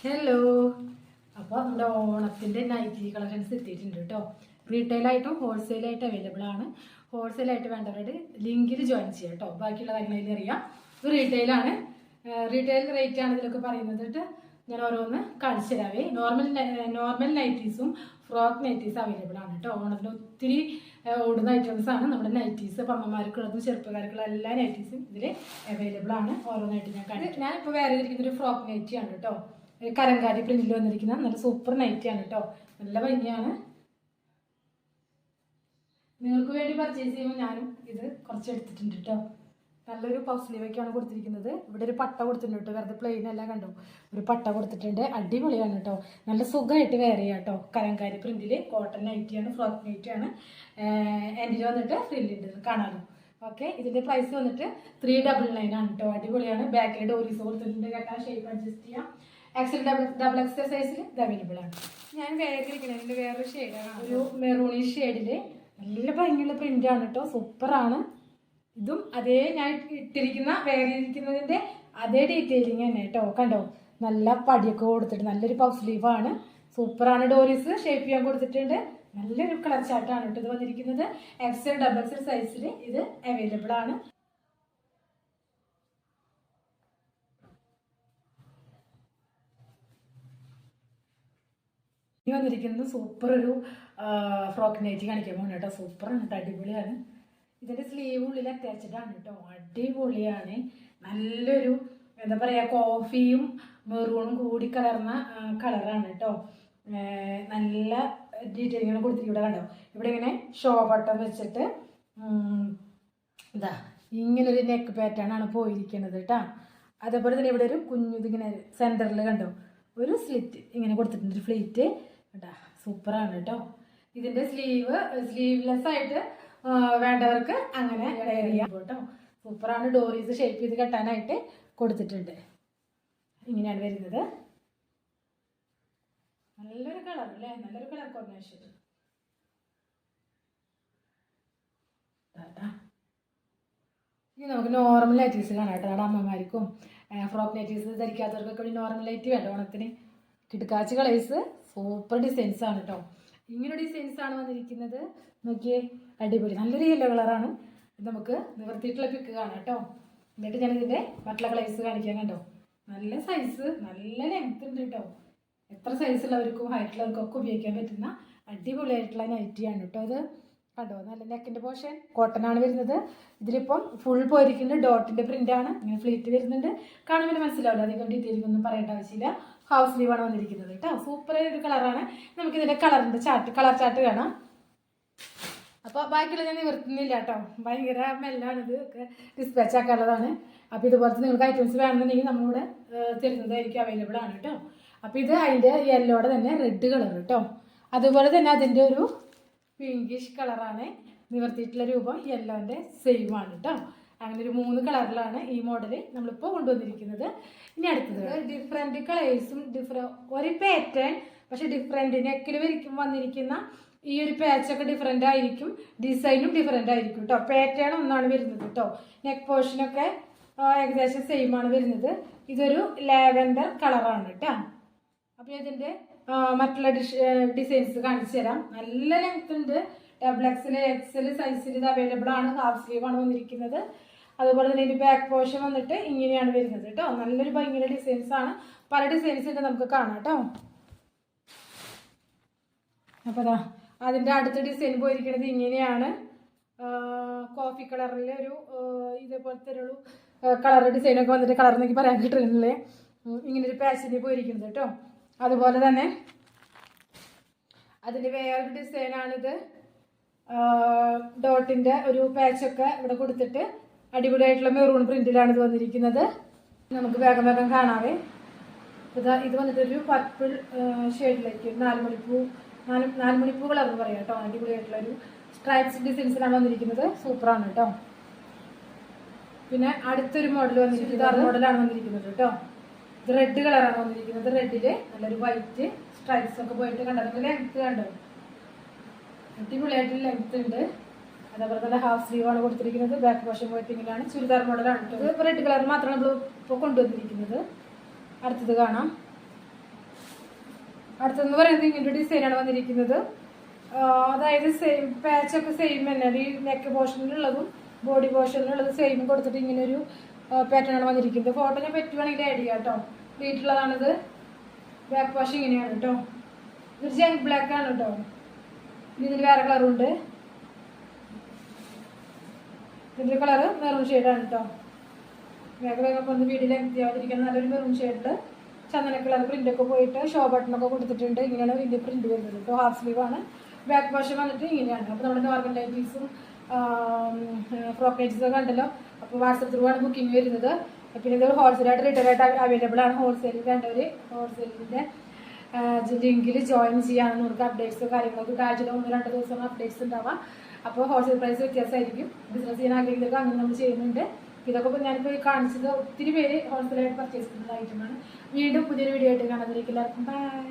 Hello. അപ്പോൾ നമ്മുടെ ഓണത്തിൻ്റെ നൈറ്റി കളക്ഷൻസ് എത്തിയിട്ടുണ്ട് കേട്ടോ. റീറ്റെയിലായിട്ടും ഹോൾസെയിലായിട്ട് അവൈലബിൾ ആണ്. ഹോൾസെയിലായിട്ട് വേണ്ടവരുടെ ലിങ്കിൽ ജോയിൻ ചെയ്യാം കേട്ടോ. ബാക്കിയുള്ള കാര്യങ്ങളിൽ അറിയാം. ഇത് റീറ്റെയിലാണ്. റീറ്റെയിൽ റേറ്റ് ആണ് ഇതിലൊക്കെ പറയുന്നത്. ഞാൻ ഓരോന്ന് കാണിച്ചു തരാവേ. നോർമൽ നൈറ്റീസും ഫ്രോക്ക് നൈറ്റീസ് അവൈലബിൾ ആണ് കേട്ടോ. ഓണത്തിന് ഒത്തിരി ഓടുന്ന ഐറ്റംസ് ആണ് നമ്മുടെ നൈറ്റീസ്. അമ്മമാർക്കുള്ളതും ചെറുപ്പക്കാർക്കുള്ള എല്ലാ നൈറ്റീസും ഇതിൽ അവൈലബിൾ ആണ്. ഓരോന്നായിട്ട് ഞാൻ കാണിച്ചു. ഞാനിപ്പോൾ വേറെ ഇരിക്കുന്നൊരു ഫ്രോക്ക് നൈറ്റിയാണ് കേട്ടോ. കലങ്കാരി പ്രിന്റിൽ വന്നിരിക്കുന്ന നല്ല സൂപ്പർ നൈറ്റിയാണ് കേട്ടോ. നല്ല ഭംഗിയാണ്. നിങ്ങൾക്ക് വേണ്ടി പർച്ചേസ് ചെയ്യുമ്പോൾ ഞാനും ഇത് കുറച്ച് എടുത്തിട്ടുണ്ട് കേട്ടോ. നല്ലൊരു പഫ് സ്ലീവൊക്കെയാണ് കൊടുത്തിരിക്കുന്നത്. ഇവിടെ ഒരു പട്ട കൊടുത്തിട്ടുണ്ട് കേട്ടോ. വെറുതെ പ്ലെയിൻ എല്ലാം കണ്ടു. ഒരു പട്ട കൊടുത്തിട്ടുണ്ട്. അടിപൊളിയാണ് കേട്ടോ. നല്ല സുഖമായിട്ട് വെയർ ചെയ്യാം കേട്ടോ. കലങ്കാരി പ്രിന്റിൽ കോട്ടൺ നൈറ്റിയാണ്, ഫ്രോക്ക് നൈറ്റിയാണ്. എൻ്റെ വന്നിട്ട് ഫ്രില്ലുണ്ട്, കാണാമല്ലോ. ഓക്കെ, ഇതിൻ്റെ പ്രൈസ് വന്നിട്ട് 399 ആണ് കേട്ടോ. അടിപൊളിയാണ്. ബാക്കിൽ ഡോറീസ് കൊടുത്തിട്ടുണ്ട്. കേട്ടോ, ഷേപ്പ് അഡ്ജസ്റ്റ് ചെയ്യാം. എക്സൽ ഡബിൾ എക്സൽ സൈസിൽ ഇത് അവൈലബിൾ ആണ്. ഞാൻ വേഗം വേറൊരു ഷെയ്ഡാണ്, ഒരു മെറൂണി ഷെയ്ഡിൽ നല്ല ഭംഗിയുള്ള പ്രിൻ്റാണ് കേട്ടോ. സൂപ്പറാണ്. ഇതും അതേ ഞാൻ ഇട്ടിരിക്കുന്ന വേറിയിരിക്കുന്നതിൻ്റെ അതേ ഡീറ്റെയിലിങ് തന്നെ കേട്ടോ. കണ്ടോ, നല്ല പടിയൊക്കെ കൊടുത്തിട്ട് നല്ലൊരു പഫ് സ്ലീവാണ്. സൂപ്പറാണ്. ഡോറീസ് ഷേപ്പ് ചെയ്യാൻ കൊടുത്തിട്ടുണ്ട്. നല്ലൊരു കളർ ചാർട്ടാണ് കേട്ടോ ഇത് വന്നിരിക്കുന്നത്. എക്സൽ ഡബിൾ എക്സൽ സൈസിൽ ഇത് അവൈലബിൾ ആണ്. വന്നിരിക്കുന്നത് സൂപ്പർ ഒരു ഫ്രോക്ക് നൈറ്റി കാണിക്കാൻ പോകുന്നത് കേട്ടോ. സൂപ്പറാണ് കേട്ടോ. അടിപൊളിയാണ്. ഇതിൻ്റെ സ്ലീവ് ഉള്ളിൽ അറ്റാച്ച്ഡാണ് കേട്ടോ. അടിപൊളിയാണ്. നല്ലൊരു എന്താ പറയുക, കോഫിയും മെറൂണും കൂടി കലർന്ന കളറാണ് കേട്ടോ. നല്ല ഡീറ്റെയിലിങ്ങനെ കൊടുത്തിട്ട് ഇവിടെ കണ്ടോ. ഇവിടെ ഇങ്ങനെ ഷോ ബട്ടൺ വെച്ചിട്ട് ഇതാ ഇങ്ങനൊരു നെക്ക് പാറ്റേൺ ആണ് പോയിരിക്കുന്നത് കേട്ടോ. അതേപോലെ തന്നെ ഇവിടെ ഒരു ഇതിങ്ങനെ സെൻറ്ററിൽ കണ്ടോ ഒരു സ്ലിറ്റ് ഇങ്ങനെ കൊടുത്തിട്ടുണ്ട്, ഒരു ഫ്ലീറ്റ് കേട്ടോ. സൂപ്പറാണ് കേട്ടോ. ഇതിൻ്റെ സ്ലീവ്ലെസ് ആയിട്ട് വേണ്ടവർക്ക് അങ്ങനെ വെയർ ചെയ്യാം കേട്ടോ. സൂപ്പറാണ്. ഡോറീസ് ഷേപ്പ് ചെയ്ത് കെട്ടാനായിട്ട് കൊടുത്തിട്ടുണ്ട്. ഇങ്ങനെയാണ് വരുന്നത്. നല്ലൊരു കളർ അല്ലേ, നല്ലൊരു കളർ കോമ്പിനേഷൻ. ഇനി നമുക്ക് നോർമൽ നൈറ്റീസ് കാണാം കേട്ടോ. നമ്മുടെ അമ്മമാർക്കും ഫ്രോക്ക് നൈറ്റീസ് ധരിക്കാത്തവർക്കൊക്കെ ഇവിടെ നോർമൽ നൈറ്റി വേണ്ട ഓണത്തിന്. കിടക്കാച്ചി കളേഴ്സ് സൂപ്പർ ഡിസൈൻസ് ആണ് കേട്ടോ. ഇങ്ങനെ ഡിസൈൻസ് ആണ് വന്നിരിക്കുന്നത്. നോക്കിയേ, അടിപൊളി. നല്ലൊരു യെല്ലോ കളറാണ്. നമുക്ക് നിവർത്തിയിട്ടുള്ള പിക്ക് കാണാം കേട്ടോ. എന്നിട്ട് ഞാനിതിൻ്റെ മറ്റുള്ള കളേഴ്സ് കാണിക്കാൻ. കണ്ടോ, നല്ല സൈസ്, നല്ല ലെങ്ത് ഉണ്ട് കേട്ടോ. എത്ര സൈസുള്ളവർക്കും ഹൈറ്റുള്ളവർക്കൊക്കെ ഉപയോഗിക്കാൻ പറ്റുന്ന അടിപൊളിയായിട്ടുള്ള നൈറ്റിയാണ് കേട്ടോ ഇത്. കണ്ടോ, നല്ല നെക്കിൻ്റെ പോർഷൻ കോട്ടൺ ആണ് വരുന്നത്. ഇതിലിപ്പം ഫുൾ പോയിരിക്കുന്നത് ഡോട്ടിൻ്റെ പ്രിൻ്റാണ്. ഇങ്ങനെ ഫ്ലീറ്റ് വരുന്നുണ്ട്. കാണുമ്പോൾ മനസ്സിലാവില്ല, അധികം ഡീറ്റെയിലിംഗ് ഒന്നും പറയേണ്ട ആവശ്യമില്ല. ഹൗസ് സ്ലീവാണ് വന്നിരിക്കുന്നത് കേട്ടോ. സൂപ്പറായൊരു കളറാണ്. നമുക്കിതിൻ്റെ കളറിൻ്റെ കളർ ചാർട്ട് കാണാം. അപ്പോൾ ബാക്കിയുള്ള ഞാൻ നിവർത്തുന്നില്ല കേട്ടോ. ഭയങ്കര മെല്ലാണിത് ഒക്കെ ഡിസ്പാച്ച് ആക്കാനുള്ളതാണ്. അപ്പോൾ ഇതുപോലത്തെ നിങ്ങൾക്ക് ഐറ്റംസ് വേണമെന്നുണ്ടെങ്കിൽ നമ്മളിവിടെ തരുന്നതായിരിക്കും, അവൈലബിൾ ആണ് കേട്ടോ. അപ്പോൾ ഇത് അതിൻ്റെ യെല്ലോടെ തന്നെ റെഡ് കളർ കേട്ടോ. അതുപോലെ തന്നെ അതിൻ്റെ ഒരു പിങ്കിഷ് കളറാണ്. നിവർത്തിയിട്ടുള്ള രൂപം യെല്ലോൻ്റെ സെയിം ആണ് കേട്ടോ. അങ്ങനെ ഒരു 3 കളറിലാണ് ഈ മോഡൽ നമ്മളിപ്പോൾ കൊണ്ടുവന്നിരിക്കുന്നത്. ഇനി അടുത്തത് ഡിഫറെൻറ്റ് കളേഴ്സും ഒരു പാറ്റേൺ, പക്ഷെ ഡിഫറെൻറ്റ് നെക്കിൽ വന്നിരിക്കുന്ന ഈ ഒരു പാച്ചൊക്കെ ഡിഫറെൻ്റ് ആയിരിക്കും. ഡിസൈനും ഡിഫറെൻ്റ് ആയിരിക്കും കേട്ടോ. പാറ്റേൺ ഒന്നാണ് വരുന്നത് കേട്ടോ. നെക്ക് പോർഷനൊക്കെ ഏകദേശം സെയിം ആണ് വരുന്നത്. ഇതൊരു ലാവൻഡർ കളറാണ് കേട്ടോ. അപ്പോൾ ഇതിൻ്റെ മറ്റുള്ള ഡിസൈൻസ് കാണിച്ചു തരാം. നല്ല ലെങ്ത് ഉണ്ട്. ഡബിൾ എക്സൽ സൈസിൽ ഇത് അവൈലബിൾ ആണ്. ഹാഫ് സ്ലീവ് ആണ് വന്നിരിക്കുന്നത്. അതുപോലെ തന്നെ ഇതിൻ്റെ ബാക്ക് പോർഷൻ വന്നിട്ട് ഇങ്ങനെയാണ് വരുന്നത് കേട്ടോ. നല്ലൊരു ഭംഗിയുള്ള ഡിസൈൻസ് ആണ്. പല ഡിസൈൻസ് ഉണ്ട്, നമുക്ക് കാണാം കേട്ടോ. അപ്പോൾ അതാ അതിൻ്റെ അടുത്ത ഡിസൈൻ പോയിരിക്കുന്നത് ഇങ്ങനെയാണ്. കോഫി കളറിൽ ഒരു ഇതേപോലത്തെ ഒരു കളർ ഡിസൈനൊക്കെ വന്നിട്ട് കളർ എന്നൊക്കെ പറയാൻ കിട്ടുന്നില്ലേ. ഇങ്ങനൊരു പാച്ചിന് പോയിരിക്കുന്നത് കേട്ടോ. അതുപോലെ തന്നെ അതിൻ്റെ വേറൊരു ഡിസൈനാണിത്. ഡോട്ടിൻ്റെ ഒരു പാച്ചൊക്കെ ഇവിടെ കൊടുത്തിട്ട് അടിപൊളിയായിട്ടുള്ള മെറൂൺ പ്രിന്റിലാണ് ഇത് വന്നിരിക്കുന്നത്. നമുക്ക് വേഗം വേഗം കാണാവേ. ഇത് വന്നിട്ടൊരു പർപ്പിൾ ഷെയ്ഡിലേക്ക് നാലുമണിപ്പൂ കളർ എന്ന് പറയാം കേട്ടോ. അടിപൊളിയായിട്ടുള്ളൊരു സ്ട്രൈപ്സ് ഡിസൈൻസിലാണ് വന്നിരിക്കുന്നത്. സൂപ്പറാണ് കേട്ടോ. പിന്നെ അടുത്തൊരു മോഡൽ വന്നിട്ട് ഇത് മോഡലാണ് വന്നിരിക്കുന്നത് കേട്ടോ. ഇത് റെഡ് കളറാണ് വന്നിരിക്കുന്നത്. റെഡില് നല്ലൊരു വൈറ്റ് സ്ട്രൈപ്സ് ഒക്കെ പോയിട്ട് കണ്ടോ. ലെങ്ത് കണ്ടോ, അടിപൊളിയായിട്ട് ലെങ്ത് ഉണ്ട്. അതേപോലെ തന്നെ ഹാഫ് സ്ലീവ് ആണ് കൊടുത്തിരിക്കുന്നത്. ബാക്ക് പോർഷൻ പോയിട്ട് ഇങ്ങനെയാണ്. ചുരിദാർ മോഡലാണ് കേട്ടോ. ഇത് റെഡ് കളർ മാത്രമാണ് നമ്മൾ ഇപ്പോൾ കൊണ്ടുവന്നിരിക്കുന്നത്. അടുത്തത് കാണാം. അടുത്തെന്ന് പറയുന്നത് ഇങ്ങനൊരു ഡിസൈനാണ് വന്നിരിക്കുന്നത്. അതായത് സെയിം പാച്ചൊക്കെ സെയിം തന്നെ, ഈ നെക്ക് പോർഷനിലുള്ളതും ബോഡി പോർഷനിലുള്ളതും സെയിം കൊടുത്തിട്ട് ഇങ്ങനൊരു പാറ്റേൺ ആണ് വന്നിരിക്കുന്നത്. ഫോട്ടോ ഞാൻ പറ്റുവാണെങ്കിൽ ആഡ് ചെയ്യാം കേട്ടോ. വീട്ടിലുള്ളതാണിത്. ബാക്ക് വാഷ് ഇങ്ങനെയാണ് കേട്ടോ. ഇതൊരു ജങ്ക് ബ്ലാക്ക് ആണ് കേട്ടോ. ഇതിൽ വേറെ കളറുണ്ട്. ഇതിൻ്റെ കളറ് മെറൂൺ ഷെയ്ഡാണ് കേട്ടോ. വേഗം വേഗം ഒന്ന് വീഡിയോ ലെങ്ത് ആവാതിരിക്കാൻ നല്ലൊരു മെറൂൺ ഷെയ്ഡിൽ ചന്ദന കളർ പ്രിൻ്റൊക്കെ പോയിട്ട് ഷോ ബട്ടണൊക്കെ കൊടുത്തിട്ടുണ്ട്. ഇങ്ങനെയാണ് ഇതിൻ്റെ പ്രിൻ്റ് വരുന്നത് കേട്ടോ. ഹാഫ് സ്ലീവ് ആണ്. ബാക്ക് വാഷ് വന്നിട്ട് ഇങ്ങനെയാണ്. അപ്പോൾ നമ്മുടെ നോർമൽ നൈറ്റീസും ഫ്രോക്ക് നൈറ്റീസൊക്കെ കണ്ടല്ലോ. അപ്പോൾ വാട്സപ്പ് ത്രൂ ആണ് ബുക്കിംഗ് വരുന്നത്. പിന്നെ ഇത് ഹോൾസെയിലായിട്ട് റിട്ടേൺ ആയിട്ട് അവൈലബിൾ ആണ്. ഹോൾസെയിൽ വേണ്ടവർ ഹോൾസെയിലിൻ്റെ ലിങ്കിൽ ജോയിൻ ചെയ്യാമെന്ന് നമുക്ക് അപ്ഡേറ്റ്സോ കാര്യങ്ങളൊക്കെ ആഴ്ചയിൽ 1-2 ദിവസം അപ്ഡേറ്റ്സ് ഉണ്ടാവാം. അപ്പോൾ ഹോൾസെയിൽ പ്രൈസ് വ്യത്യാസമായിരിക്കും. ബിസിനസ് ചെയ്യാൻ ആഗ്രഹിക്കുന്നതൊക്കെ അങ്ങനെ നമ്മൾ ചെയ്യുന്നുണ്ട്. ഇതൊക്കെ ഇപ്പോൾ ഞാനിപ്പോൾ കാണിച്ചത് ഒത്തിരി പേര് ഹോൾസെയിലായിട്ട് പർച്ചേസ് ചെയ്യുന്ന ഐറ്റമാണ്. വീണ്ടും പുതിയൊരു വീഡിയോ ആയിട്ട് കാണാതിരിക്കും. എല്ലാവർക്കും ബൈ.